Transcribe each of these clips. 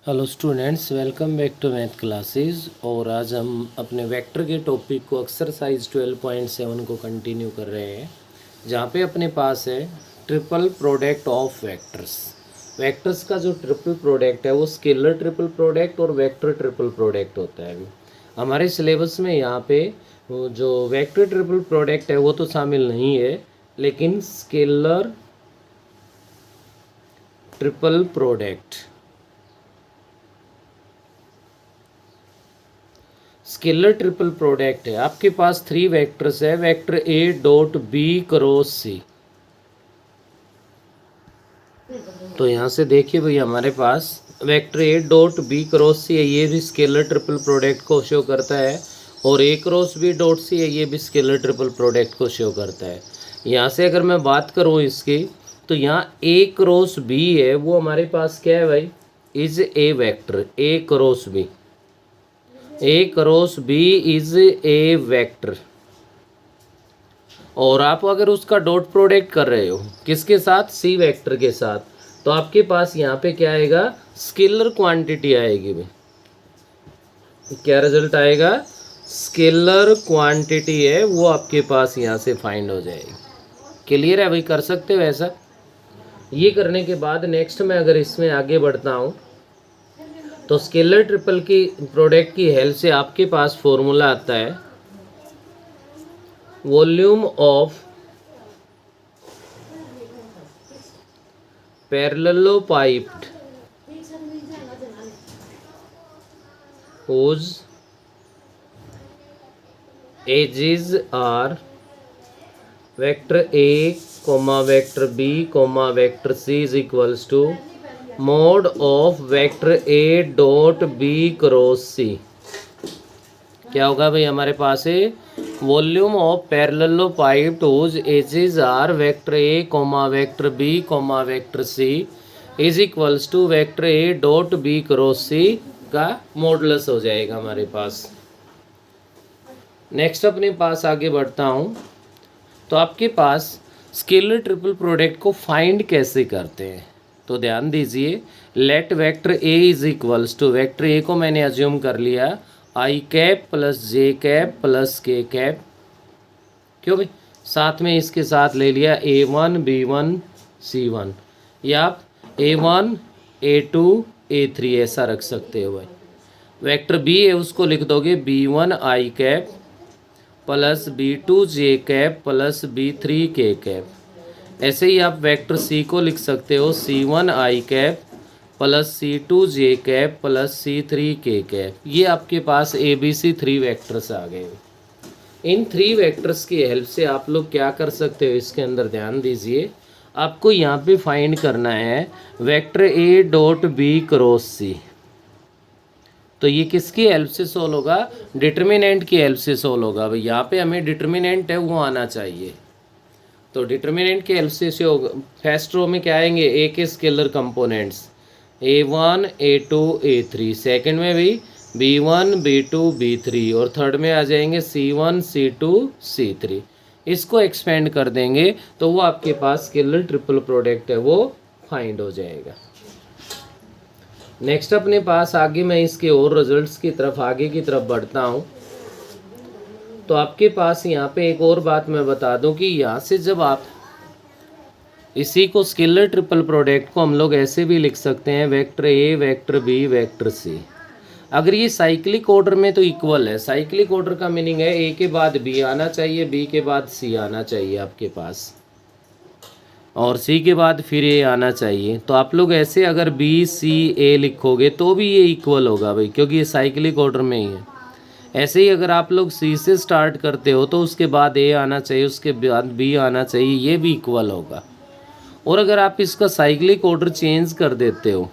Hello students, welcome back to math classes. और आज हम अपने वेक्टर के टॉपिक को एक्सरसाइज 12.7 को कंटिन्यू कर रहे हैं, जहाँ पे अपने पास है triple product of vectors. Vectors का जो ट्रिपल प्रोडक्ट है वो स्केलर ट्रिपल प्रोडक्ट और वेक्टर ट्रिपल प्रोडक्ट होता है। अभी हमारे सिलेबस में यहाँ पे वो जो वेक्टर ट्रिपल प्रोडक्ट है वो तो शामिल नहीं है, लेकिन scalar triple product, scalar triple product है। आपके पास थ्री वेक्टर्स है, vector A dot B cross C. तो यहाँ से देखिए भाई, हमारे पास vector A dot B cross C है, ये भी स्केलर ट्रिपल प्रोडक्ट को शो करता है। और A cross B dot C है, ये भी स्केलर ट्रिपल प्रोडक्ट को शो करता है। यहाँ से अगर मैं बात करूँ इसकी, तो यहाँ ए क्रॉस बी है, वो हमारे पास क्या है भाई, is a vector A cross B. A cross B is a vector. और आप अगर उसका डॉट प्रोडक्ट कर रहे हो किसके साथ, सी वेक्टर के साथ, तो आपके पास यहाँ पे क्या आएगा, स्केलर क्वांटिटी आएगी भाई। क्या रिजल्ट आएगा, स्केलर क्वांटिटी है वो आपके पास यहाँ से फाइंड हो जाएगी। क्लियर है भाई, कर सकते हो ऐसा। ये करने के बाद नेक्स्ट में अगर इसमें आगे बढ़ता हूँ, तो स्केलर ट्रिपल की प्रोडक्ट की हेल्प से आपके पास फॉर्मूला आता है volume of parallelepiped whose edges are vector A, vector B, vector C is equals to mod of vector A dot B cross C। क्या होगा भाई, हमारे पास है volume of parallelepiped whose edges are vector A, vector B, vector C is equals to vector A dot B cross C का modulus हो जाएगा हमारे पास। नेक्स्ट अपने पास आगे बढ़ता हूँ, तो आपके पास स्केलर ट्रिपल प्रोडक्ट को फाइंड कैसे करते हैं। तो ध्यान दीजिए, let vector A is equals to, vector A को मैंने अज्यूम कर लिया I cap plus J cap plus K cap. क्यों भाई, साथ में इसके साथ ले लिया A1 B1 C1, या आप A1 A2 A3 ऐसा रख सकते हो भाई। वेक्टर बी है उसको लिख दोगे B1 i cap plus B2 j cap plus B3 के कैप। ऐसे ही आप वेक्टर सी को लिख सकते हो C1 आई कैप प्लस C2 जे कैप प्लस C3 के कैप। ये आपके पास ABC थ्री वेक्टर्स आ गए। इन थ्री वेक्टर्स की हेल्प से आप लोग क्या कर सकते हो, इसके अंदर ध्यान दीजिए, आपको यहाँ पे फाइंड करना है vector A dot B cross C. तो ये किसकी हेल्प से सोल्व होगा, डिटर्मिनेंट की हेल्प से सोल्व होगा भाई। यहाँ पे हमें डिटर्मिनेंट है वो आना चाहिए, तो डिटर्मिनेंट की हेल्प से होगा। फर्स्ट रो में क्या आएंगे, ए के scalar components A1 A2 A3, second में भी B1 B2 B3, और थर्ड में आ जाएंगे C1 C2 C3। इसको एक्सपेंड कर देंगे तो वो आपके पास स्केलर ट्रिपल प्रोडक्ट है वो फाइंड हो जाएगा। नेक्स्ट अपने पास आगे मैं इसके और रिजल्ट्स की तरफ आगे की तरफ बढ़ता हूँ, तो आपके पास यहाँ पे एक और बात मैं बता दूं कि यहाँ से जब आप इसी को स्केलर ट्रिपल प्रोडक्ट को हम लोग ऐसे भी लिख सकते हैं, vector A vector B vector C. अगर ये साइक्लिक ऑर्डर में तो इक्वल है। साइक्लिक ऑर्डर का मीनिंग है ए के बाद बी आना चाहिए, बी के बाद सी आना चाहिए आपके पास, और सी के बाद फिर ए आना चाहिए। तो आप लोग ऐसे अगर बी सी ए लिखोगे तो भी ये इक्वल होगा भाई, क्योंकि ये साइक्लिक ऑर्डर में ही है। ऐसे ही अगर आप लोग सी से स्टार्ट करते हो तो उसके बाद ए आना चाहिए, उसके बाद बी आना चाहिए, ये भी इक्वल होगा। और अगर आप इसका साइक्लिक ऑर्डर चेंज कर देते हो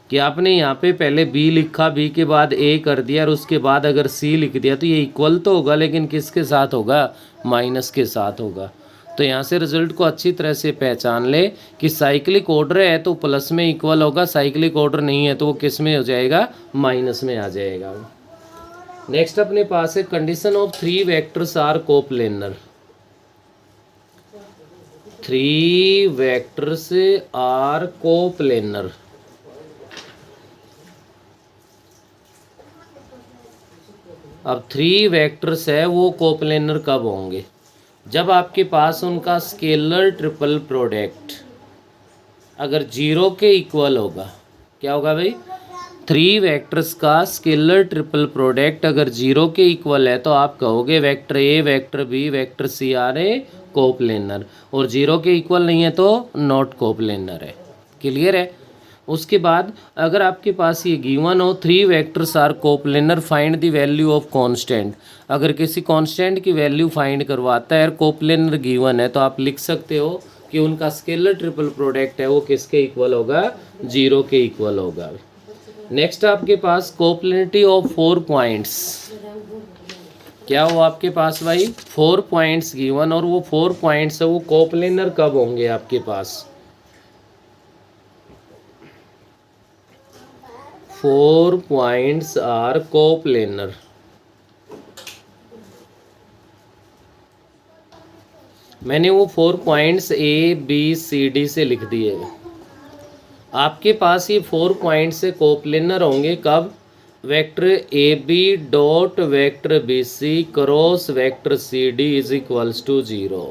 कि आपने यहाँ पे पहले बी लिखा, बी के बाद ए कर दिया, और उसके बाद अगर सी लिख दिया, तो ये इक्वल तो होगा लेकिन किसके साथ होगा, माइनस के साथ होगा। तो यहाँ से रिजल्ट को अच्छी तरह से पहचान ले कि साइक्लिक ऑर्डर है तो प्लस में इक्वल होगा, साइक्लिक ऑर्डर नहीं है तो वो किस में हो जाएगा, माइनस में आ जाएगा। नेक्स्ट अपने पास है condition of three vectors are coplanar. Three vectors are coplanar. अब 3 वेक्टर्स है वो कोप्लेनर कब होंगे? जब आपके पास उनका स्केलर ट्रिपल प्रोडक्ट अगर 0 के इक्वल होगा। क्या होगा भाई? 3 वेक्टर्स का स्केलर ट्रिपल प्रोडक्ट अगर 0 के इक्वल है तो आप कहोगे vector A, vector B, vector C are a coplanar, और 0 के इक्वल नहीं है तो नॉट कोप्लेनर है। क्लियर है? उसके बाद अगर आपके पास ये गिवन हो 3 vectors are coplanar, find the value of constant. अगर किसी कांस्टेंट की वैल्यू फाइंड करवाता है और कोप्लेनर गिवन है तो आप लिख सकते हो कि उनका स्केलर ट्रिपल प्रोडक्ट है वो किसके इक्वल होगा? 0 के इक्वल होगा। नेक्स्ट आपके पास कोप्लेनिटी ऑफ 4 पॉइंट्स। क्या हो आपके पास भाई? 4 पॉइंट्स गिवन, और वो 4 पॉइंट्स है वो कोप्लेनर कब होंगे आपके पास? 4 पॉइंट्स आर कोप्लेनर। मैंने वो 4 points A B C D से लिख दिए। आपके पास ये 4 पॉइंट्स से कोप्लेनर होंगे कब? Vector A B dot vector B C cross vector C D is equals to 0।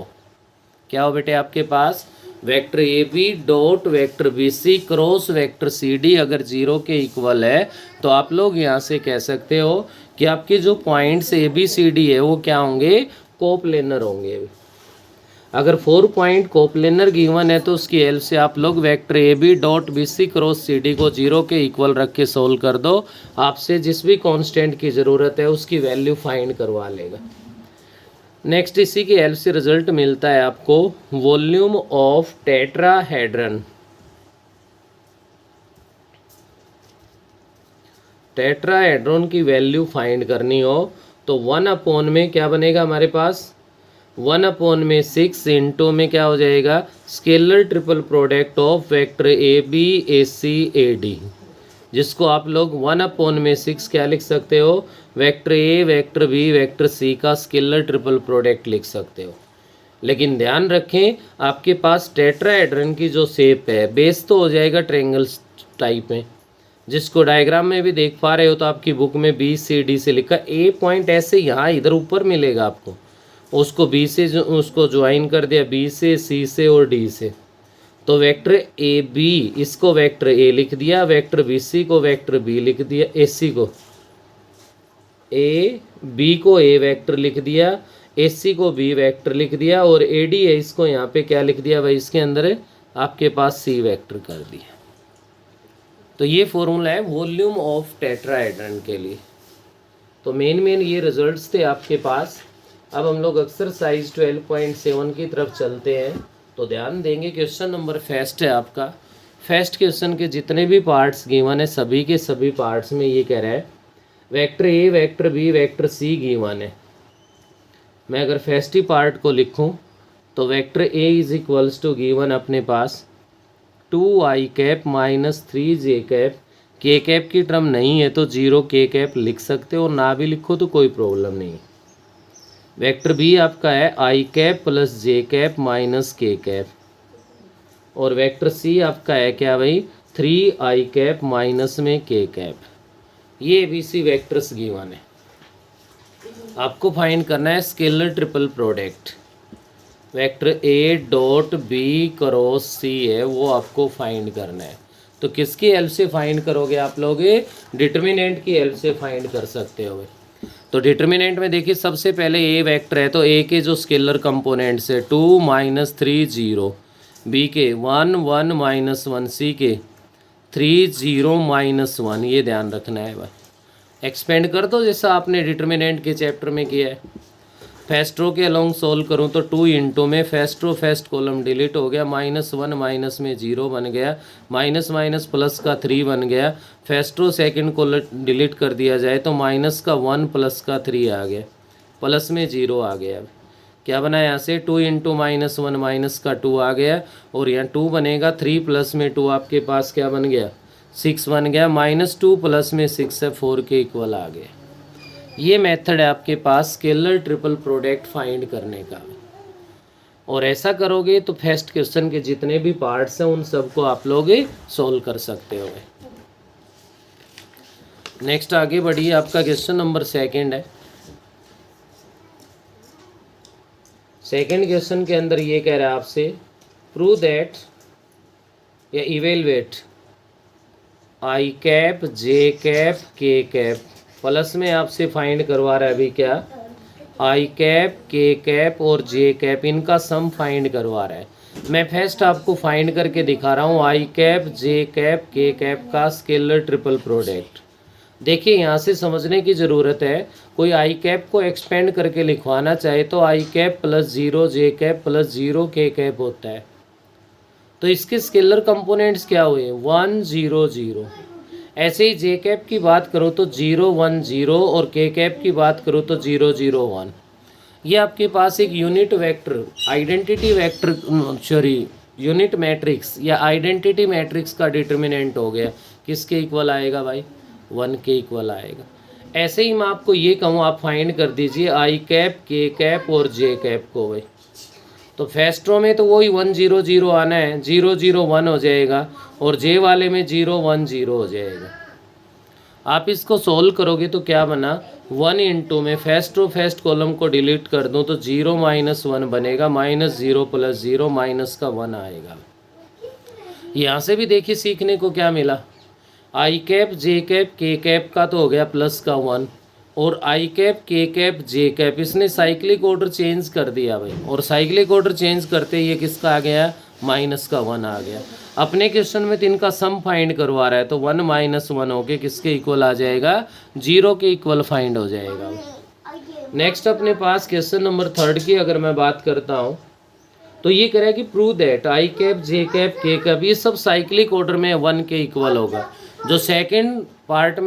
क्या हो बेटे आपके पास? Vector A B dot vector B C cross vector C D अगर 0 के इक्वल है तो आप लोग यहाँ से कह सकते हो कि आपके जो points A B C D है वो क्या होंगे? कोप्लेनर होंगे। अगर 4 पॉइंट कोप्लेनर गिवन है तो उसकी हेल्प से आप लोग vector A B dot B C cross C D को 0 के इक्वल रख के सोल्व कर दो। आपसे जिस भी कांस्टेंट की ज़रूरत है उसकी वैल्यू फाइंड करवा लेगा। नेक्स्ट इसी की हेल्प से रिजल्ट मिलता है आपको वॉल्यूम ऑफ टेट्राहेड्रन। टेट्राहेड्रन की वैल्यू फाइंड करनी हो तो 1 अपॉन में क्या बनेगा हमारे पास? 1 अपॉन में 6 इंटू में क्या हो जाएगा? Scalar triple product of vector A B A C A D, जिसको आप लोग 1 अपॉन में 6 क्या लिख सकते हो? Vector A, vector B, vector C का स्केलर ट्रिपल प्रोडक्ट लिख सकते हो। लेकिन ध्यान रखें आपके पास टेट्राहेड्रन की जो शेप है बेस तो हो जाएगा ट्रायंगल टाइप में, जिसको डायग्राम में भी देख पा रहे हो तो आपकी बुक में बी सी डी से लिखा। ए पॉइंट ऐसे यहाँ इधर ऊपर मिलेगा आपको, उसको बी से उसको ज्वाइन कर दिया, बी से, सी से और डी से, तो वेक्टर ए बी इसको वेक्टर ए लिख दिया, वेक्टर बी सी को वेक्टर बी लिख दिया, ए सी को ए बी को ए वेक्टर लिख दिया, ए सी को बी वेक्टर लिख दिया, और ए डी है इसको यहाँ पे क्या लिख दिया भाई? इसके अंदर आपके पास सी वेक्टर कर दिया। तो ये फॉर्मूला है वॉल्यूम ऑफ टेट्राहेड्रन के लिए। तो मेन ये रिजल्ट्स थे आपके पास। अब हम लोग एक्सरसाइज 12.7 की तरफ चलते हैं। तो ध्यान देंगे क्वेश्चन नंबर फर्स्ट है आपका। फर्स्ट क्वेश्चन के जितने भी पार्ट्स गिवन है सभी के सभी पार्ट्स में ये कह रहा है vector A, vector B, vector C given है। मैं अगर फर्स्ट ही पार्ट को लिखूं तो vector A is equals to given अपने पास 2i cap minus 3j cap. K cap की टर्म नहीं है तो 0 के कैप लिख सकते हो, ना भी लिखो तो कोई प्रॉब्लम नहीं। वेक्टर बी आपका है i cap plus J cap minus के कैप, और वेक्टर सी आपका है क्या भाई? 3i कैप माइनस में के कैप। ये बी सी वेक्टर्स गिवन है। आपको फाइंड करना है scalar triple product. Vector A dot B cross C है वो आपको फाइंड करना है। तो किसकी हेल्प से फाइंड करोगे आप लोग? डिटर्मिनेंट की हेल्प से फाइंड कर सकते हो। तो डिटर्मिनेंट में देखिए सबसे पहले ए वेक्टर है तो ए के जो स्केलर कंपोनेंट्स है 2 - 3 0, बी के 1 1 - 1, सी के 3 0 - 1। ये ध्यान रखना है भाई। एक्सपेंड कर दो जैसा आपने डिटर्मिनेंट के चैप्टर में किया है। फर्स्ट रो के अलोंग सोल्व करूँ तो 2 इंटू में first row first column delete हो गया, -1 माइनस में 0 बन गया, माइनस माइनस प्लस का 3 बन गया। फर्स्ट रो सेकंड को डिलीट कर दिया जाए तो माइनस का 1 प्लस का 3 आ गया, प्लस में 0 आ गया। क्या बना यहाँ से? 2 इंटू -1 माइनस का 2 आ गया, और यहाँ 2 बनेगा, 3 प्लस में 2 आपके पास क्या बन गया? 6 बन गया, -2 प्लस में 6 है 4 के इक्वल आ गया। ये मेथड है आपके पास स्केलर ट्रिपल प्रोडक्ट फाइंड करने का। और ऐसा करोगे तो फर्स्ट क्वेश्चन के जितने भी पार्ट्स हैं उन सबको आप लोग सोल्व कर सकते हो। नेक्स्ट आगे बढ़िए, आपका क्वेश्चन नंबर सेकंड है। सेकंड क्वेश्चन के अंदर ये कह रहा है आपसे प्रूव दैट या इवेलुएट आई कैप जे कैप के कैप, प्लस में आपसे फाइंड करवा रहा है अभी क्या, आई कैप के कैप और जे कैप, इनका सम फाइंड करवा रहा है। मैं फर्स्ट आपको फाइंड करके दिखा रहा हूँ आई कैप जे कैप के कैप का स्केलर ट्रिपल प्रोडक्ट। देखिए यहाँ से समझने की ज़रूरत है, कोई आई कैप को एक्सपेंड करके लिखवाना चाहे तो आई कैप प्लस जीरो जे कैप प्लस जीरो के कैप होता है। तो इसके स्केलर कंपोनेंट्स क्या हुए, 1 0 0। ऐसे ही जे कैप की बात करो तो 0 1 0 और के कैप की बात करो तो 0 0 1। ये आपके पास एक unit vector identity vector sorry unit matrix या आइडेंटिटी मैट्रिक्स का डिटर्मिनेंट हो गया। किसके इक्वल आएगा भाई, 1 के इक्वल आएगा। ऐसे ही मैं आपको ये कहूँ आप फाइंड कर दीजिए आई कैप के कैप और जे कैप को भाई। तो फर्स्ट रो में तो वही 1 0 0 आना है, 0 0 1 हो जाएगा और जे वाले में 0 1 0 हो जाएगा। आप इसको सोल्व करोगे तो क्या बना, 1 इंटू में फर्स्ट कॉलम को डिलीट कर दूं तो 0 -1 बनेगा, -0 + 0 माइनस का 1 आएगा। यहाँ से भी देखिए सीखने को क्या मिला, आई कैप जे कैप के कैप का तो हो गया प्लस का 1 और आई कैप के कैप जे कैप, इसने साइक्लिक ऑर्डर चेंज कर दिया भाई। और साइक्लिक ऑर्डर चेंज करते ये किसका आ गया, माइनस का 1 आ गया। अपने क्वेश्चन में तो इनका सम फाइंड करवा रहा है तो 1 - 1 होके किसके इक्वल आ जाएगा, 0 के इक्वल फाइंड हो जाएगा। नेक्स्ट अपने पास क्वेश्चन नंबर 3 की अगर मैं बात करता हूँ तो ये कह रहा है कि prove that I cap J cap K cap, ये सब साइक्लिक ऑर्डर में 1 के इक्वल होगा। जो सेकेंड पार्ट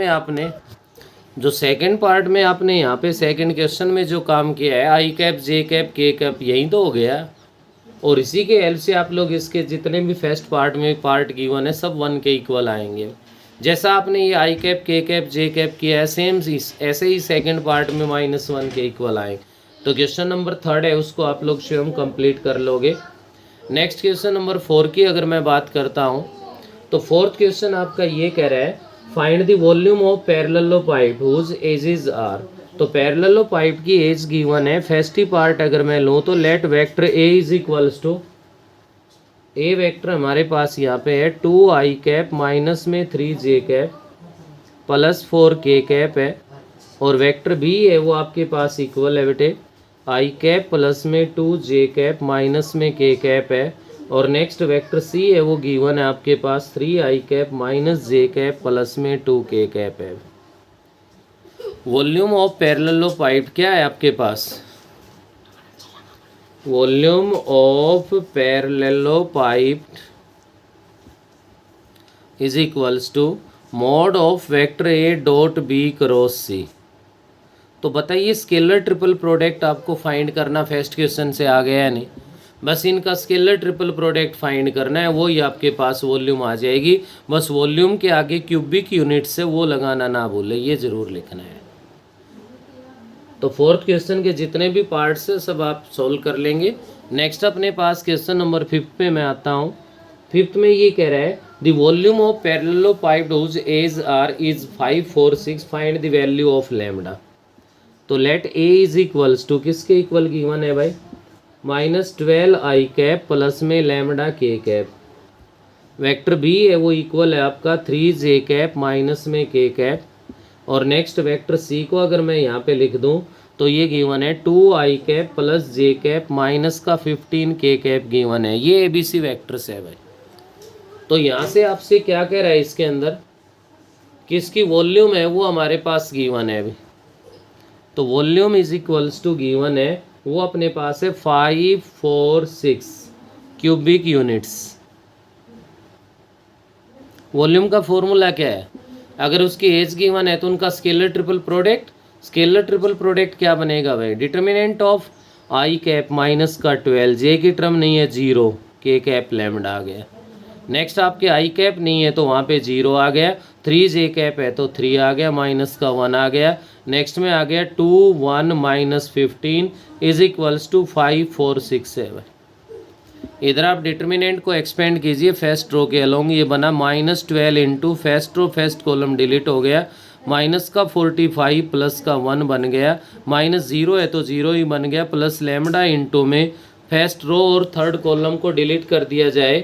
में आपने यहाँ पे सेकेंड क्वेश्चन में जो काम किया है i cap J cap K cap, यही तो हो गया। और इसी के हेल्प से आप लोग इसके जितने भी फर्स्ट पार्ट में पार्ट गिवन है सब 1 के इक्वल आएंगे। जैसा आपने ये आई कैप के कैप जे कैप किया है सेम ऐसे ही सेकंड पार्ट में -1 के इक्वल आए। तो क्वेश्चन नंबर 3 है उसको आप लोग स्वयं कंप्लीट कर लोगे। नेक्स्ट क्वेश्चन नंबर 4 की अगर मैं बात करता हूँ तो फोर्थ क्वेश्चन आपका ये कह रहा है find the volume of parallelepiped whose edges are. तो पैरेललोपाइप की एज गिवन है। फर्स्ट ही पार्ट अगर मैं लूँ तो let vector A is equals to, A vector हमारे पास यहाँ पे है 2 आई कैप माइनस में 3 जे कैप प्लस 4 के कैप है और वेक्टर बी है वो आपके पास इक्वल है बेटे आई कैप प्लस में 2 जे कैप माइनस में के कैप है और नेक्स्ट वेक्टर सी है वो गिवन है आपके पास 3 आई कैप माइनस जे कैप प्लस में 2 के कैप है। वॉल्यूम ऑफ पैरेललोपाइप क्या है आपके पास, volume of parallelepiped is equals to mod of vector A dot B cross C. तो बताइए स्केलर ट्रिपल प्रोडक्ट आपको फाइंड करना फर्स्ट क्वेश्चन से आ गया है नहीं, बस इनका स्केलर ट्रिपल प्रोडक्ट फाइंड करना है, वही आपके पास वॉल्यूम आ जाएगी। बस वॉल्यूम के आगे क्यूबिक यूनिट से वो लगाना ना भूले, ये ज़रूर लिखना है। तो फोर्थ क्वेश्चन के जितने भी पार्ट्स है सब आप सोल्व कर लेंगे। नेक्स्ट अपने पास क्वेश्चन नंबर 5 पे मैं आता हूँ। 5th में ये कह रहा है the volume of parallelepiped whose edge are is 5 4 6 find the value of lambda. तो let A is equals to किसके इक्वल गिवन है भाई, -12 आई कैप प्लस में lambda k cap. Vector B है वो इक्वल है आपका 3 जे कैप माइनस में के कैप और नेक्स्ट वेक्टर सी को अगर मैं यहाँ पे लिख दूँ तो ये गिवन है 2 आई cap plus J cap minus का 15 के कैप गिवन है। ये एबीसी वेक्टर्स है भाई। तो यहाँ से आपसे क्या कह रहा है इसके अंदर, किसकी वॉल्यूम है वो हमारे पास गिवन है अभी। तो volume is equals to given है वो अपने पास है 5 4 6 क्यूबिक यूनिट्स। वॉल्यूम का फॉर्मूला क्या है, अगर उसकी एज गिवन है तो उनका स्केलर ट्रिपल प्रोडक्ट क्या बनेगा भाई, determinant of I cap minus का 12, जे की टर्म नहीं है 0, के कैप लैम्डा आ गया। नेक्स्ट आपके आई कैप नहीं है तो वहाँ पे 0 आ गया, 3 जे कैप है तो 3 आ गया, माइनस का 1 आ गया। नेक्स्ट में आ गया 2 1 - 15 इज इक्वल्स टू 5 4 6 7। इधर आप डिटर्मिनेंट को एक्सपेंड कीजिए फर्स्ट रो के अलोंग, ये बना -12 into first row first column delete हो गया माइनस का 45 प्लस का 1 बन गया, माइनस 0 है तो 0 ही बन गया, प्लस लेमडा इंटू में फर्स्ट रो और थर्ड कॉलम को डिलीट कर दिया जाए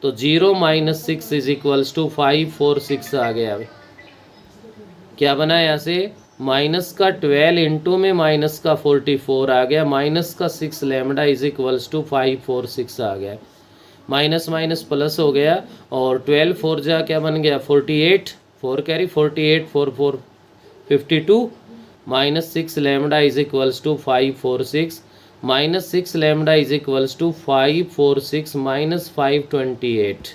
तो 0 माइनस 6 इज इक्वल्स टू 546 आ गया। क्या बना यहाँ से, माइनस का 12 इंटू में माइनस का 44 आ गया, माइनस का 6 लेमडा इज इक्वल्स टू 546 आ गया। माइनस माइनस प्लस हो गया और 12 4 जा क्या बन गया 48, 4 carry 48 4 4 52, minus 6 lambda is equals to 546, minus 6 lambda is equals to 546 minus 528,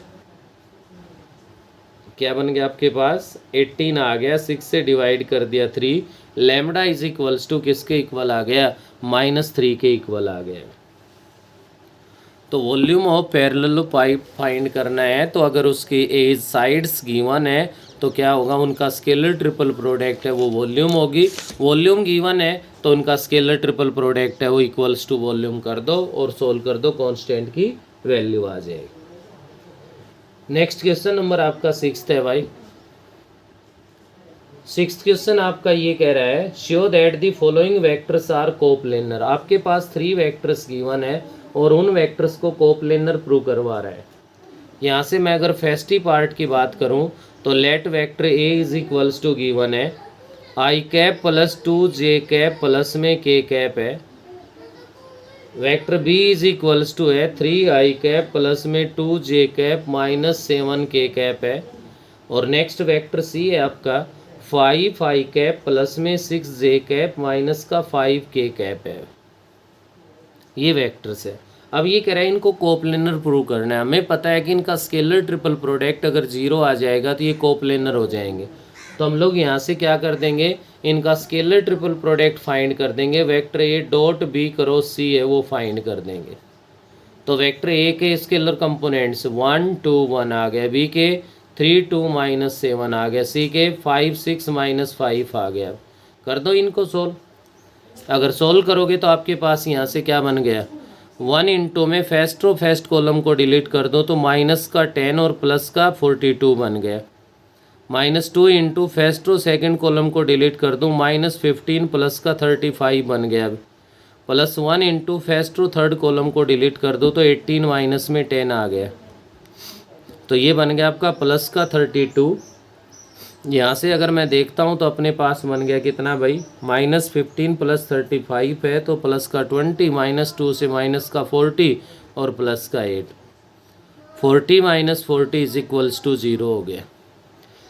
क्या बन गया आपके पास 18 आ गया, 6 से डिवाइड कर दिया 3, लेमडा इज इक्वल्स टू किसके इक्वल आ गया, -3 के इक्वल आ गया। तो volume of parallel pipe find करना है, तो अगर उसकी एज साइड्स गिवन है तो क्या होगा, उनका स्केलर ट्रिपल प्रोडक्ट है वो वॉल्यूम होगी, वॉल्यूम गिवन है तो उनका स्केलर ट्रिपल प्रोडक्ट है वो इक्वल्स टू वॉल्यूम कर दो और सोल्व कर दो, कांस्टेंट की वैल्यू आ जाएगी। नेक्स्ट क्वेश्चन नंबर आपका 6 है भाई। 6th क्वेश्चन आपका ये कह रहा है, show that the following vectors are coplanar. आपके पास 3 वेक्टर्स गिवन है और उन वेक्टर्स को कोप्लेनर प्रूव करवा रहा है। यहाँ से मैं अगर फर्स्ट पार्ट की बात करूँ तो let vector A is equals to given है i cap plus 2j cap plus में k कैप है, vector B is equals to है 3i कैप प्लस में 2j cap minus 7k cap है, और नेक्स्ट वेक्टर सी है आपका 5i cap plus में 6j कैप माइनस का 5k कैप है। ये वेक्टर्स है। अब ये कह रहा है इनको कोप्लेनर प्रूव करना है। हमें पता है कि इनका स्केलर ट्रिपल प्रोडक्ट अगर 0 आ जाएगा तो ये कोप्लेनर हो जाएंगे। तो हम लोग यहाँ से क्या कर देंगे, इनका स्केलर ट्रिपल प्रोडक्ट फाइंड कर देंगे। Vector A dot B cross C है वो फाइंड कर देंगे। तो वेक्टर ए के स्केलर कंपोनेंट्स 1 2 1 आ गया, बी के 3 2 -7 आ गया, सी के 5 6 -5 आ गया। कर दो इनको सोल्व। अगर सोल्व करोगे तो आपके पास यहाँ से क्या बन गया, 1 इंटू में फर्स्ट रो फर्स्ट कॉलम को डिलीट कर दो तो माइनस का 10 और प्लस का 42 बन गया। -2 into first row second column को डिलीट कर दो, -15 प्लस का 35 बन गया। Plus 1 into first row third column को डिलीट कर दो तो 18 माइनस में 10 आ गया। तो ये बन गया आपका प्लस का 32। यहाँ से अगर मैं देखता हूँ तो अपने पास बन गया कितना भाई, -15 प्लस 35 है तो प्लस का 20, -2 से माइनस का 40 और प्लस का 8, 40 - 40 इज इक्वल्स टू 0 हो गया।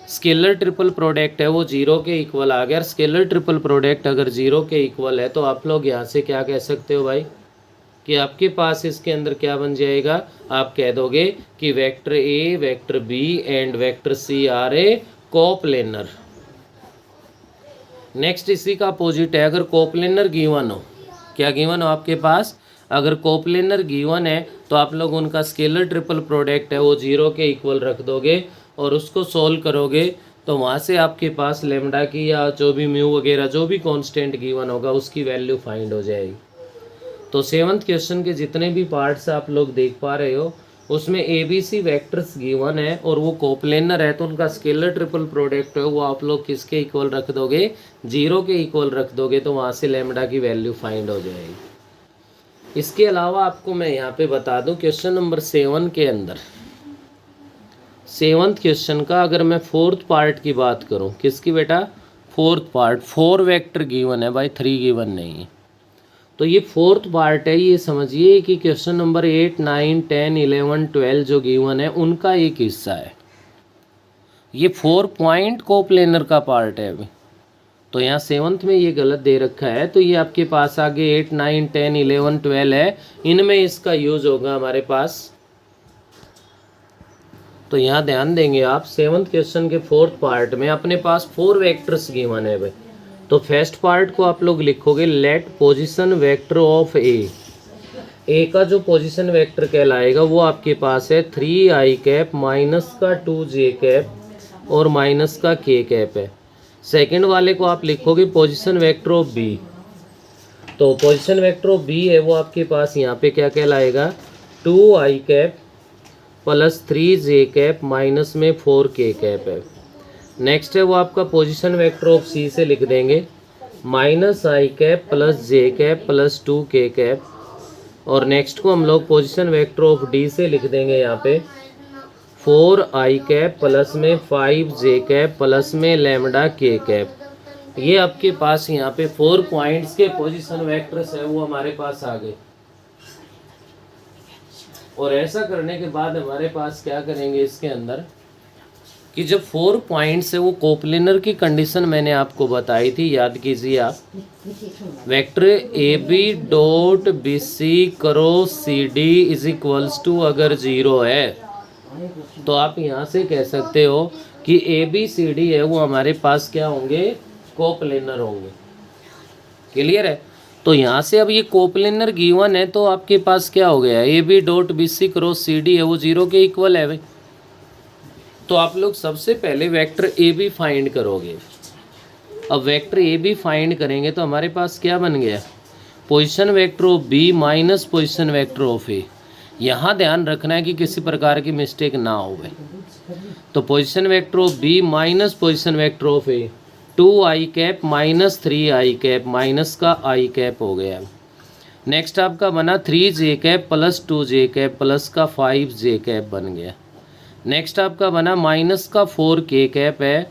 स्केलर ट्रिपल प्रोडक्ट है वो 0 के इक्वल आ गया। स्केलर ट्रिपल प्रोडक्ट अगर 0 के इक्वल है तो आप लोग यहाँ से क्या कह सकते हो भाई, कि आपके पास इसके अंदर क्या बन जाएगा, आप कह दोगे कि vector A vector B and vector C are a coplanar. Next इसी का अपोजिट है, अगर कोप्लेनर गिवन हो, क्या गिवन हो आपके पास, अगर कोप्लेनर गिवन है तो आप लोग उनका स्केलर ट्रिपल प्रोडक्ट है वो 0 के इक्वल रख दोगे और उसको सोल्व करोगे तो वहाँ से आपके पास लेमडा की या जो भी म्यू वगैरह जो भी कांस्टेंट गिवन होगा उसकी वैल्यू फाइंड हो जाएगी। तो 7th क्वेश्चन के जितने भी पार्ट्स आप लोग देख पा रहे हो उसमें ABC वेक्टर्स गिवन है और वो कोप्लेनर है, तो उनका स्केलर ट्रिपल प्रोडक्ट है वो आप लोग किसके इक्वल रख दोगे, 0 के इक्वल रख दोगे, तो वहाँ से लेमडा की वैल्यू फाइंड हो जाएगी। इसके अलावा आपको मैं यहाँ पे बता दूँ क्वेश्चन नंबर 7 के अंदर 7th क्वेश्चन का अगर मैं 4th पार्ट की बात करूँ, किसकी बेटा, 4th पार्ट, 4 वेक्टर गिवन है भाई, 3 गिवन नहीं है। तो ये 4th पार्ट है, ये समझिए कि क्वेश्चन नंबर 8 9 10 11 12 जो गिवन है उनका एक हिस्सा है। ये 4 पॉइंट कोप्लेनर का पार्ट है अभी, तो यहाँ 7th में ये गलत दे रखा है। तो ये आपके पास आगे 8 9 10 11 12 है, इनमें इसका यूज होगा हमारे पास। तो यहाँ ध्यान देंगे आप, 7th क्वेश्चन के 4th पार्ट में अपने पास 4 वेक्टर्स गिवन है भाई। तो फर्स्ट पार्ट को आप लोग लिखोगे लेट पोजीशन वेक्टर ऑफ ए का जो पोजीशन वेक्टर कहलाएगा वो आपके पास है 3i कैप माइनस का 2j कैप और माइनस का k कैप है। सेकंड वाले को आप लिखोगे पोजीशन वेक्टर ऑफ बी। तो पोजीशन वेक्टर ऑफ बी है वो आपके पास यहाँ पे क्या कहलाएगा, 2i cap plus 3j cap minus में 4k कैप है। नेक्स्ट है वो आपका पोजीशन वेक्टर ऑफ सी से लिख देंगे minus i cap plus J cap plus 2k cap. और नेक्स्ट को हम लोग पोजीशन वेक्टर ऑफ डी से लिख देंगे यहाँ पे 4i कैप प्लस में 5j कैप प्लस में लैम्डा k कैप। ये आपके पास यहाँ पे 4 पॉइंट्स के पोजीशन वेक्टर्स है वो हमारे पास आ गए। और ऐसा करने के बाद हमारे पास क्या करेंगे इसके अंदर कि जब 4 पॉइंट्स है वो कोप्लेनर की कंडीशन मैंने आपको बताई थी, याद कीजिए आप। Vector A B dot B C cross C D is equals to अगर 0 है तो आप यहाँ से कह सकते हो कि ए बी सी डी है वो हमारे पास क्या होंगे, कोप्लेनर होंगे। क्लियर है। तो यहाँ से अब ये कोप्लेनर गिवन है तो आपके पास क्या हो गया, A B dot B C cross C D है वो 0 के इक्वल है भाई। तो आप लोग सबसे पहले वेक्टर ए बी फाइंड करोगे। अब वेक्टर ए बी फाइंड करेंगे तो हमारे पास क्या बन गया, position vector of B minus position vector of A. यहाँ ध्यान रखना है कि किसी प्रकार की मिस्टेक ना हो भाई। तो position vector of B minus position vector of A 2i cap minus 3i cap minus का i कैप हो गया। नेक्स्ट आपका बना 3j cap plus 2j cap plus का 5j कैप बन गया। नेक्स्ट आपका बना माइनस का 4k कैप है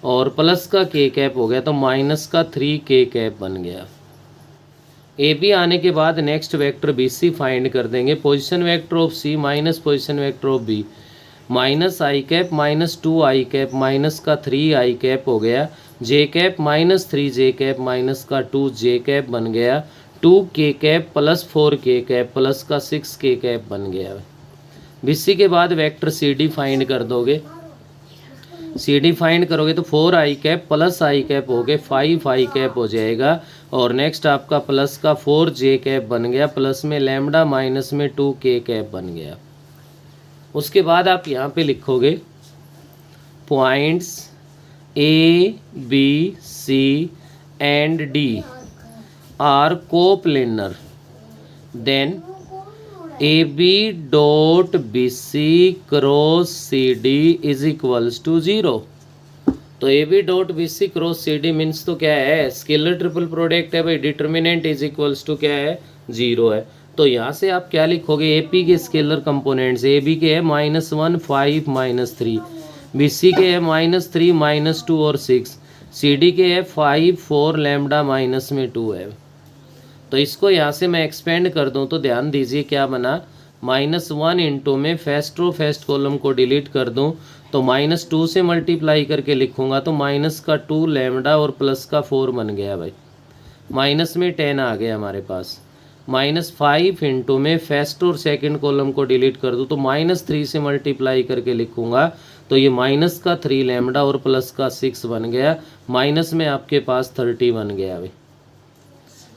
और प्लस का k कैप हो गया तो माइनस का 3k कैप बन गया। ए बी आने के बाद next vector B C find कर देंगे। Position vector of C minus position vector of B minus i cap minus 2i cap minus का 3i कैप हो गया। J cap minus 3j cap minus का 2j cap बन गया। 2k cap plus 4k cap plus का 6k cap बन गया। BC के बाद वेक्टर सी डी फाइंड कर दोगे। सी डी फाइंड करोगे तो 4i cap plus i cap हो गए 5i कैप हो जाएगा। और नेक्स्ट आपका प्लस का 4j कैप बन गया प्लस में लैम्डा माइनस में 2k कैप बन गया। उसके बाद आप यहाँ पे लिखोगे points A B C and D are coplanar then A B dot B C cross C D is equals to 0। तो A B dot B C cross C D means तो क्या है, स्केलर ट्रिपल प्रोडक्ट है भाई। Determinant is equals to क्या है, 0 है। तो यहाँ से आप क्या लिखोगे, ए पी के स्केलर कंपोनेंट्स ए बी के है -1 5 -3, बी सी के है -3 -2 और 6, सी डी के है 5 4 लैम्डा माइनस में 2 है। तो इसको यहाँ से मैं एक्सपेंड कर दूँ तो ध्यान दीजिए क्या बना, -1 इंटू में फर्स्ट रो फर्स्ट कॉलम को डिलीट कर दूँ तो -2 से मल्टीप्लाई करके लिखूँगा तो माइनस का 2 लैम्डा और प्लस का 4 बन गया भाई। माइनस में 10 आ गया हमारे पास। -5 इंटू में फर्स्ट और सेकंड कॉलम को डिलीट कर दूँ तो -3 से मल्टीप्लाई करके लिखूँगा तो ये माइनस का 3 लैम्डा और प्लस का 6 बन गया। माइनस में आपके पास 30 बन गया भाई।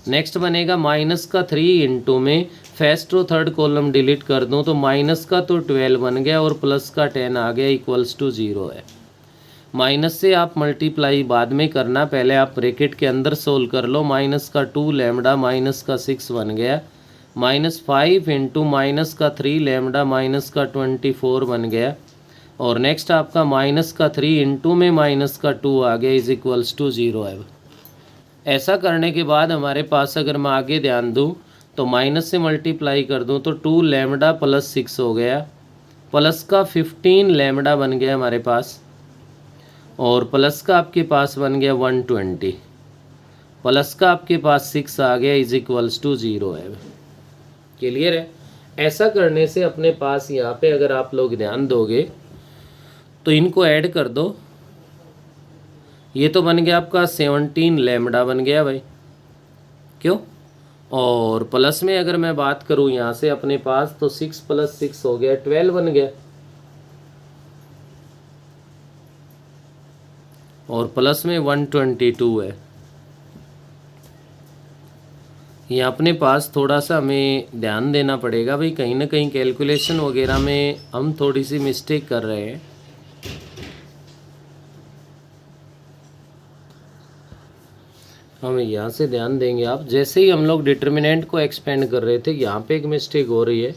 नेक्स्ट बनेगा माइनस का 3 इंटू में फर्स्ट और थर्ड कॉलम डिलीट कर दूँ तो माइनस का तो 12 बन गया और प्लस का 10 आ गया इक्वल्स टू 0 है। माइनस से आप मल्टीप्लाई बाद में करना, पहले आप ब्रैकेट के अंदर सोल्व कर लो। माइनस का 2 लैम्डा माइनस का 6 बन गया। -5 इंटू माइनस का 3 लैम्डा माइनस का 24 बन गया। और नेक्स्ट आपका माइनस का 3 इंटू में माइनस का 2 आ गया इज इक्वल्स टू 0 है। ऐसा करने के बाद हमारे पास अगर मैं आगे ध्यान दूँ तो माइनस से मल्टीप्लाई कर दूँ तो 2 लैम्डा प्लस 6 हो गया, प्लस का 15 लैम्डा बन गया हमारे पास और प्लस का आपके पास बन गया 120, प्लस का आपके पास 6 आ गया इज इक्वल्स टू 0 है। क्लियर है। ऐसा करने से अपने पास यहाँ पे अगर आप लोग ध्यान दोगे तो इनको ऐड कर दो, ये तो बन गया आपका 17 लैम्डा बन गया भाई, क्यों। और प्लस में अगर मैं बात करूँ यहाँ से अपने पास तो 6 + 6 हो गया 12 बन गया। और प्लस में 122 है। ये अपने पास थोड़ा सा हमें ध्यान देना पड़ेगा भाई, कहीं ना कहीं कैलकुलेशन वगैरह में हम थोड़ी सी मिस्टेक कर रहे हैं। हमें यहाँ से ध्यान देंगे आप, जैसे ही हम लोग डिटर्मिनेंट को एक्सपेंड कर रहे थे यहाँ पे एक मिस्टेक हो रही है।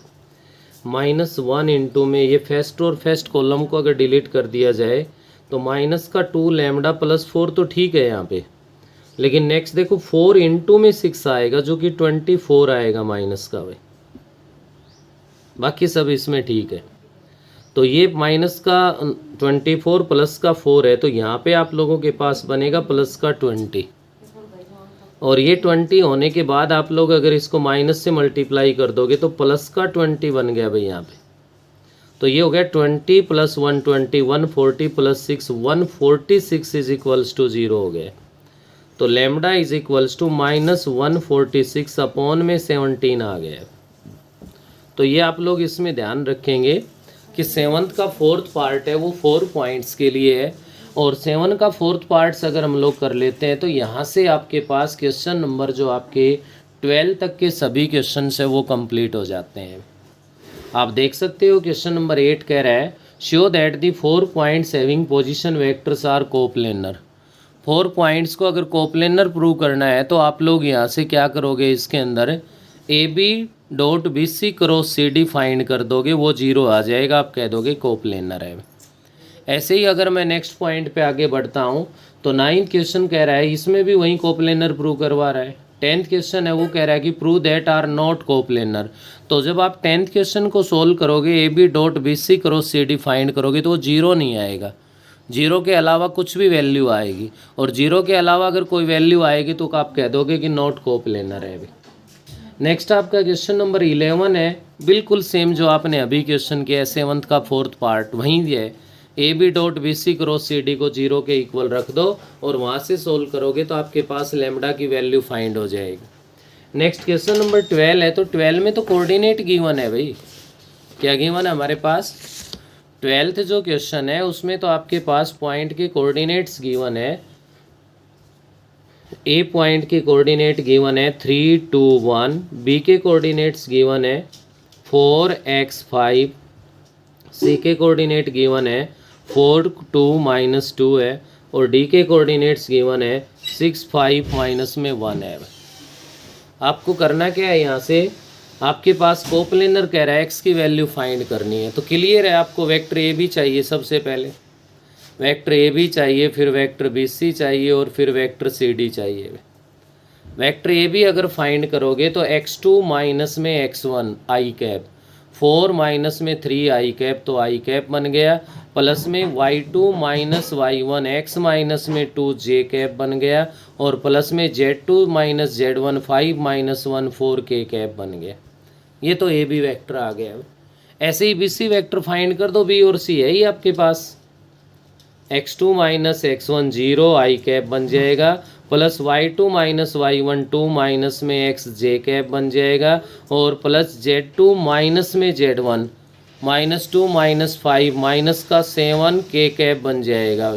-1 इंटू में ये फर्स्ट और फर्स्ट कॉलम को अगर डिलीट कर दिया जाए तो माइनस का 2 लैम्डा प्लस 4 तो ठीक है यहाँ पे, लेकिन नेक्स्ट देखो 4 इंटू में 6 आएगा जो कि 24 आएगा माइनस का भाई, बाकी सब इसमें ठीक है। तो ये माइनस का 24 प्लस का 4 है, तो यहाँ पे आप लोगों के पास बनेगा प्लस का 20, और ये 20 होने के बाद आप लोग अगर इसको माइनस से मल्टीप्लाई कर दोगे तो प्लस का 20 बन गया भाई यहाँ पे। तो ये हो गया 20 plus 120, 140 plus 6, 146 is equals to 0 हो गया। तो lambda is equals to minus 146 upon में 17 आ गया। तो ये आप लोग इसमें ध्यान रखेंगे कि 7th का 4th पार्ट है वो 4 पॉइंट्स के लिए है, और 7 का 4th पार्ट्स अगर हम लोग कर लेते हैं तो यहाँ से आपके पास क्वेश्चन नंबर जो आपके 12 तक के सभी क्वेश्चन है वो कंप्लीट हो जाते हैं। आप देख सकते हो क्वेश्चन नंबर 8 कह रहा है show that the 4 points having position vectors are coplanar. 4 points को अगर कोप्लेनर प्रूव करना है तो आप लोग यहाँ से क्या करोगे, इसके अंदर A B dot B C cross C D find कर दोगे, वो 0 आ जाएगा, आप कह दोगे कोप्लेनर है। ऐसे ही अगर मैं नेक्स्ट पॉइंट पे आगे बढ़ता हूँ तो 9th क्वेश्चन कह रहा है, इसमें भी वही कोप्लेनर प्रूव करवा रहा है। 10th क्वेश्चन है वो कह रहा है कि prove that are not coplanar. तो जब आप 10th क्वेश्चन को सोल्व करोगे A B dot B C cross C D find करोगे तो वो 0 नहीं आएगा, 0 के अलावा कुछ भी वैल्यू आएगी, और 0 के अलावा अगर कोई वैल्यू आएगी तो आप कह दोगे कि नॉट कोप्लेनर है अभी। नेक्स्ट आपका क्वेश्चन नंबर 11 है, बिल्कुल सेम जो आपने अभी क्वेश्चन किया है 7th का 4th पार्ट वहीं है। A B dot B C cross C D को 0 के इक्वल रख दो और वहाँ से सोल्व करोगे तो आपके पास लैम्डा की वैल्यू फाइंड हो जाएगी। नेक्स्ट क्वेश्चन नंबर 12 है, तो 12 में तो कोऑर्डिनेट गिवन है भाई, क्या गिवन है हमारे पास, 12th जो क्वेश्चन है उसमें तो आपके पास पॉइंट के कोऑर्डिनेट्स गिवन है। ए पॉइंट के कोऑर्डिनेट गिवन है 3 2 1, बी के कोऑर्डिनेट्स गिवन है 4 x 5, सी के कोऑर्डिनेट गिवन है 4 2 -2 है, और डी के कोऑर्डिनेट्स गिवन है 6 5 माइनस में 1 है। आपको करना क्या है, यहाँ से आपके पास कोप्लेनर कह रहा है x की वैल्यू फाइंड करनी है, तो क्लियर है आपको वेक्टर ए भी चाहिए, सबसे पहले वेक्टर ए बी चाहिए, फिर वेक्टर बी सी चाहिए, और फिर वेक्टर सी डी चाहिए। वेक्टर ए बी अगर फाइंड करोगे तो x2 माइनस में x1 आई कैप, 4 माइनस में 3 आई कैप, तो आई कैप बन गया, प्लस में y2 minus y1 x minus में 2 जे कैप बन गया, और प्लस में z2 माइनस z1 5 माइनस 1 4 के कैप बन गया। ये तो ए बी वैक्टर आ गया। ऐसे ही बी सी वैक्टर फाइंड कर दो, बी और सी है ही आपके पास, x2 माइनस x1 0 आई कैप बन जाएगा, plus y2 minus y1 2 minus में x जे कैप बन जाएगा, और प्लस z2 माइनस में z1 माइनस 2 माइनस 5 माइनस का 7 के कैप बन जाएगा।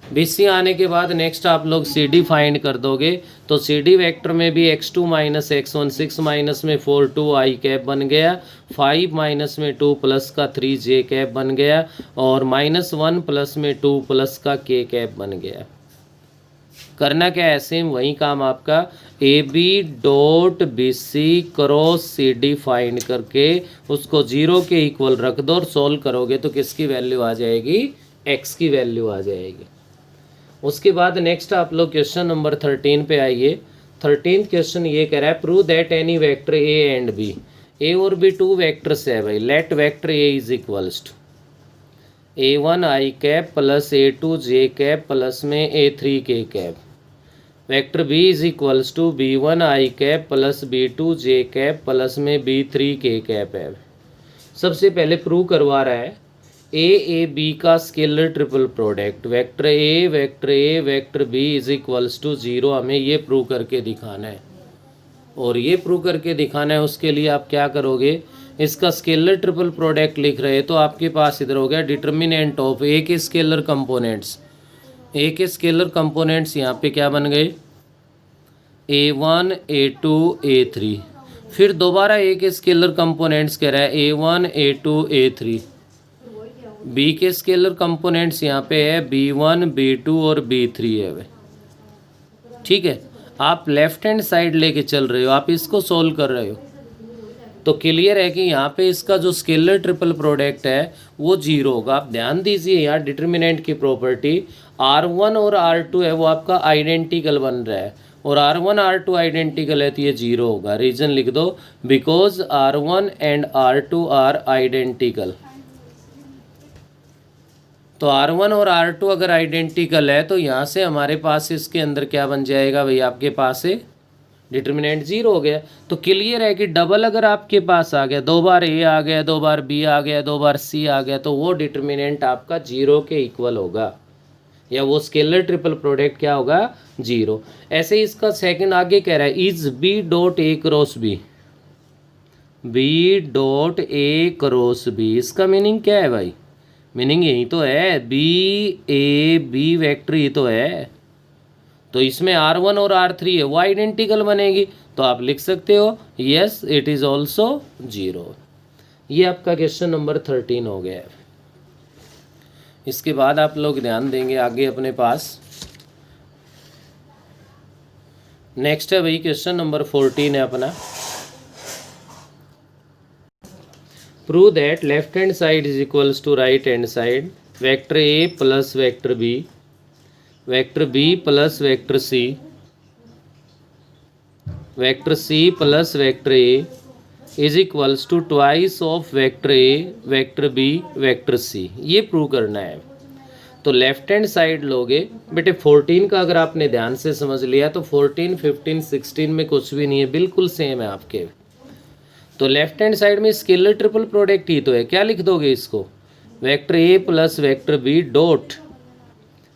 बी सी आने के बाद नेक्स्ट आप लोग सी डी फाइंड कर दोगे, तो सी डी वैक्टर में भी x2 माइनस x1 6 माइनस में 4 2 आई कैप बन गया, 5 माइनस में 2 प्लस का 3 जे कैप बन गया, और माइनस 1 प्लस में 2 प्लस का के कैप बन गया। करना क्या है, सेम वही काम आपका, A B dot B C cross C D find करके उसको 0 के इक्वल रख दो और सोल्व करोगे तो किसकी वैल्यू आ जाएगी, x की वैल्यू आ जाएगी। उसके बाद नेक्स्ट आप लोग क्वेश्चन नंबर 13 पे आइए। 13th क्वेश्चन ये कह रहा है prove that any vector A and B, A और बी 2 वेक्टर्स है भाई, let vector A is equals to a1 i cap plus a2 j cap plus में a3 k cap, vector b is equals to b1 i cap plus b2 j cap plus में b3 के cap है। सबसे पहले prove करवा रहा है A B का scalar triple product, vector A vector B is equals to 0, हमें ये प्रूव करके दिखाना है। और ये प्रूव करके दिखाना है उसके लिए आप क्या करोगे, इसका स्केलर ट्रिपल प्रोडक्ट लिख रहे हैं तो आपके पास इधर हो गया डिटर्मिनेंट ऑफ ए के स्केलर कंपोनेंट्स, ए के स्केलर कंपोनेंट्स यहाँ पे क्या बन गए a1 a2 a3, फिर दोबारा ए के स्केलर कंपोनेंट्स कह रहा है a1 a2 a3, बी के स्केलर कंपोनेंट्स यहाँ पे है b1 b2 और b3 है वे, ठीक है। आप लेफ्ट हैंड साइड लेके चल रहे हो, आप इसको सोल्व कर रहे हो, तो क्लियर है कि यहाँ पे इसका जो स्केलर ट्रिपल प्रोडक्ट है वो जीरो होगा। आप ध्यान दीजिए यहाँ डिटर्मिनेंट की प्रॉपर्टी R1 और R2 है वो आपका आइडेंटिकल बन रहा है, और R1 R2 आइडेंटिकल है तो ये जीरो होगा। रीजन लिख दो, because R1 and R2 are identical. तो R1 और R2 अगर आइडेंटिकल है तो यहाँ से हमारे पास इसके अंदर क्या बन जाएगा भाई, आपके पास से डिटर्मिनेंट जीरो हो गया। तो क्लियर है कि डबल अगर आपके पास आ गया, 2 बार A आ गया, 2 बार B आ गया, 2 बार C आ गया, तो वो डिटर्मिनेंट आपका जीरो के इक्वल होगा, या वो स्केलर ट्रिपल प्रोडक्ट क्या होगा, जीरो। ऐसे ही इसका सेकंड आगे कह रहा है is B dot A cross B, B dot A cross B। इसका मीनिंग क्या है भाई, मीनिंग यही तो है, B वेक्टर ही तो है। तो इसमें R1 और R3 है वो आइडेंटिकल बनेगी, तो आप लिख सकते हो yes it is also zero. ये आपका क्वेश्चन नंबर 13 हो गया है। इसके बाद आप लोग ध्यान देंगे आगे अपने पास नेक्स्ट है भाई क्वेश्चन नंबर 14 है अपना। Prove that left hand side is equals to right hand side vector A plus vector B, vector B plus vector C, vector C plus vector A is equals to twice of vector A vector B vector C। ये prove करना है। तो left hand side लोगे बेटे 14 का अगर आपने ध्यान से समझ लिया तो 14, 15, 16 में कुछ भी नहीं है, बिल्कुल सेम है आपके। तो लेफ्ट हैंड साइड में स्केलर ट्रिपल प्रोडक्ट ही तो है, क्या लिख दोगे इसको, vector A plus vector B dot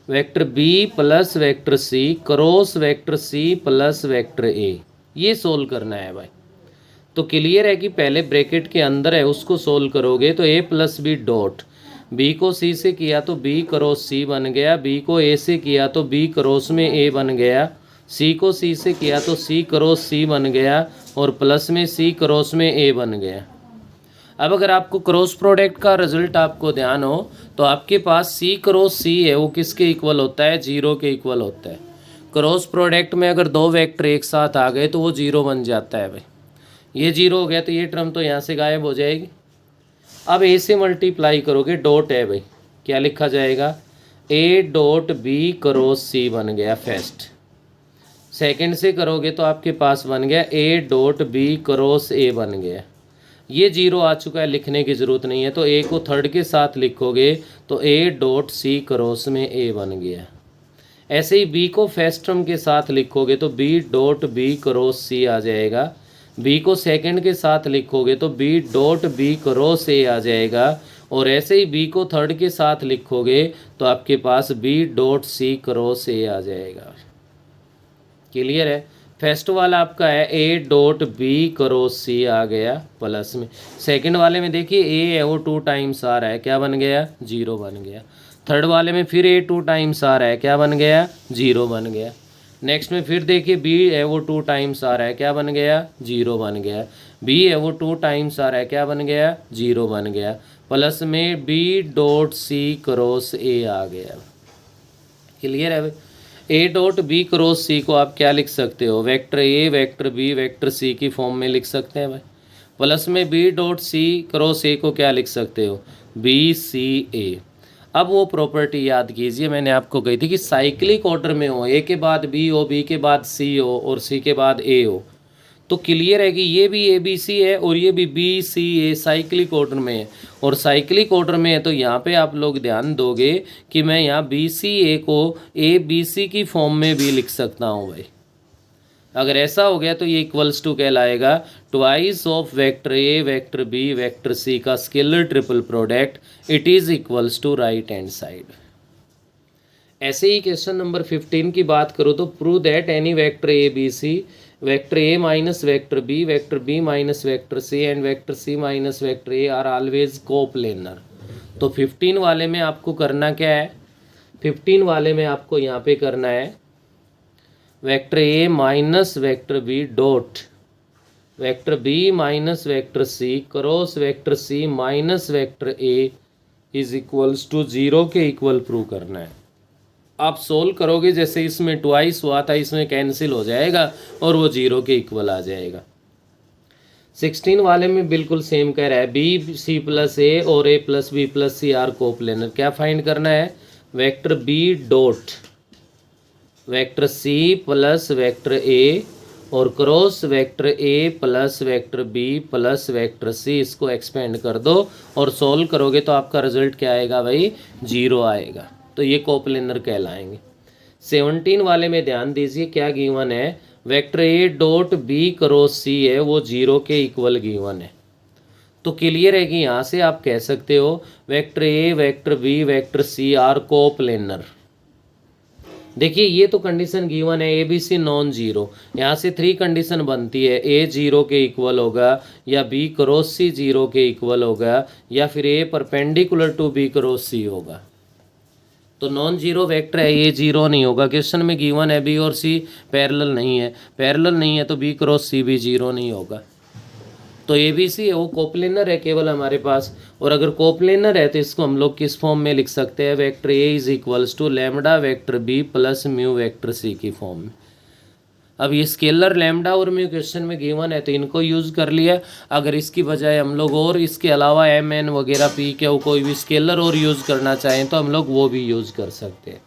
vector B plus vector C cross vector C plus vector A। ये सोल्व करना है भाई। तो क्लियर है कि पहले ब्रैकेट के अंदर है उसको सोल्व करोगे तो A plus B dot, B को C से किया तो B क्रॉस C बन गया, B को A से किया तो B क्रॉस में A बन गया, C को C से किया तो C क्रॉस C बन गया, और प्लस में C क्रॉस में A बन गया। अब अगर आपको क्रॉस प्रोडक्ट का रिजल्ट आपको ध्यान हो तो आपके पास C क्रॉस C है वो किसके इक्वल होता है, जीरो के इक्वल होता है। क्रॉस प्रोडक्ट में अगर दो वेक्टर एक साथ आ गए तो वो जीरो बन जाता है भाई। ये जीरो हो गया तो ये टर्म तो यहाँ से गायब हो जाएगी। अब A से मल्टीप्लाई करोगे, डॉट है भाई, क्या लिखा जाएगा, A dot B cross C बन गया फर्स्ट। सेकंड से करोगे तो आपके पास बन गया A dot B cross A बन गया। ये जीरो आ चुका है, लिखने की ज़रूरत नहीं है, तो A को थर्ड के साथ लिखोगे तो A डॉट C क्रॉस में A बन गया। ऐसे ही B को फर्स्ट टर्म के साथ लिखोगे तो B dot B cross C आ जाएगा। B को सेकंड के साथ लिखोगे तो B dot B cross A आ जाएगा, और ऐसे ही B को थर्ड के साथ लिखोगे तो आपके पास B dot C cross A आ जाएगा। क्लियर है। फर्स्ट वाला आपका है A dot B cross C आ गया प्लस में। सेकंड वाले में देखिए A है वो 2 टाइम्स आ रहा है, क्या बन गया, जीरो बन गया। थर्ड वाले में फिर A 2 टाइम्स आ रहा है, क्या बन गया, जीरो बन गया। नेक्स्ट में फिर देखिए B है वो 2 टाइम्स आ रहा है, क्या बन गया, जीरो बन गया। B है वो 2 टाइम्स आ रहा है, क्या बन गया, जीरो बन गया। प्लस में B dot C cross A आ गया। क्लियर है भाई। A dot B cross C को आप क्या लिख सकते हो, vector A vector B vector C की फॉर्म में लिख सकते हैं भाई। प्लस में B dot C cross A को क्या लिख सकते हो, B C A। अब वो प्रॉपर्टी याद कीजिए, मैंने आपको कही थी कि साइक्लिक ऑर्डर में हो, A के बाद B हो, B के बाद C हो और C के बाद A हो। तो क्लियर है कि ये भी ABC है और ये भी BCA साइक्लिक ऑर्डर में है, और साइक्लिक ऑर्डर में है तो यहाँ पे आप लोग ध्यान दोगे कि मैं यहाँ BCA को ABC की फॉर्म में भी लिख सकता हूँ भाई। अगर ऐसा हो गया तो ये इक्वल्स टू कहलाएगा twice of vector A vector B vector C का scalar triple product, it is equals to right hand side. ऐसे ही क्वेश्चन नंबर 15 की बात करो तो prove that any vector A B C vector A minus vector B minus vector C and vector C minus vector A are always coplanar. तो 15 वाले में आपको करना क्या है, 15 वाले में आपको यहाँ पे करना है vector A minus vector B dot vector B minus vector C cross vector C minus vector A is equals to zero के इक्वल प्रूव करना है। आप सोल्व करोगे, जैसे इसमें ट्वाइस हुआ था इसमें कैंसिल हो जाएगा और वो जीरो के इक्वल आ जाएगा। 16 वाले में बिल्कुल सेम कह रहा है, बी सी प्लस ए और A plus B plus C are coplanar. क्या फाइंड करना है, vector B dot vector C plus vector A और cross vector A plus vector B plus vector C, इसको एक्सपेंड कर दो और सॉल्व करोगे तो आपका रिजल्ट क्या आएगा भाई, 0 आएगा। तो ये कोप्लेनर कहलाएंगे। 17 वाले में ध्यान दीजिए क्या गिवन है, vector A dot B cross C है, वो 0 के इक्वल गिवन है। तो क्लियर है कि यहाँ से आप कह सकते हो vector A vector B vector C are coplanar. देखिए ये तो कंडीशन गिवन है, A B C non zero. यहाँ से 3 कंडीशन बनती है, ए 0 के इक्वल होगा, या बी क्रॉस सी 0 के इक्वल होगा, या फिर ए परपेंडिकुलर टू बी क्रॉस सी होगा। तो नॉन जीरो वेक्टर है, ये 0 नहीं होगा। क्वेश्चन में गिवन है बी और सी पैरेलल नहीं है, पैरेलल नहीं है तो बी क्रॉस सी भी 0 नहीं होगा। तो ए बी सी है वो कोप्लेनर है केवल हमारे पास। और अगर कोप्लेनर है तो इसको हम लोग किस फॉर्म में लिख सकते हैं, vector A is equals to lambda vector B plus mu vector C की फॉर्म में। अब ये स्केलर लैम्डा और म्यू क्वेश्चन में गिवन है तो इनको यूज़ कर लिया। अगर इसकी बजाय हम लोग और इसके अलावा एम एन वगैरह पी के कोई भी स्केलर और यूज़ करना चाहें तो हम लोग वो भी यूज़ कर सकते हैं।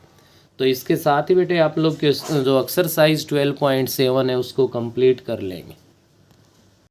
तो इसके साथ ही बेटे आप लोग के जो एक्सरसाइज 12.7 है उसको कंप्लीट कर लेंगे।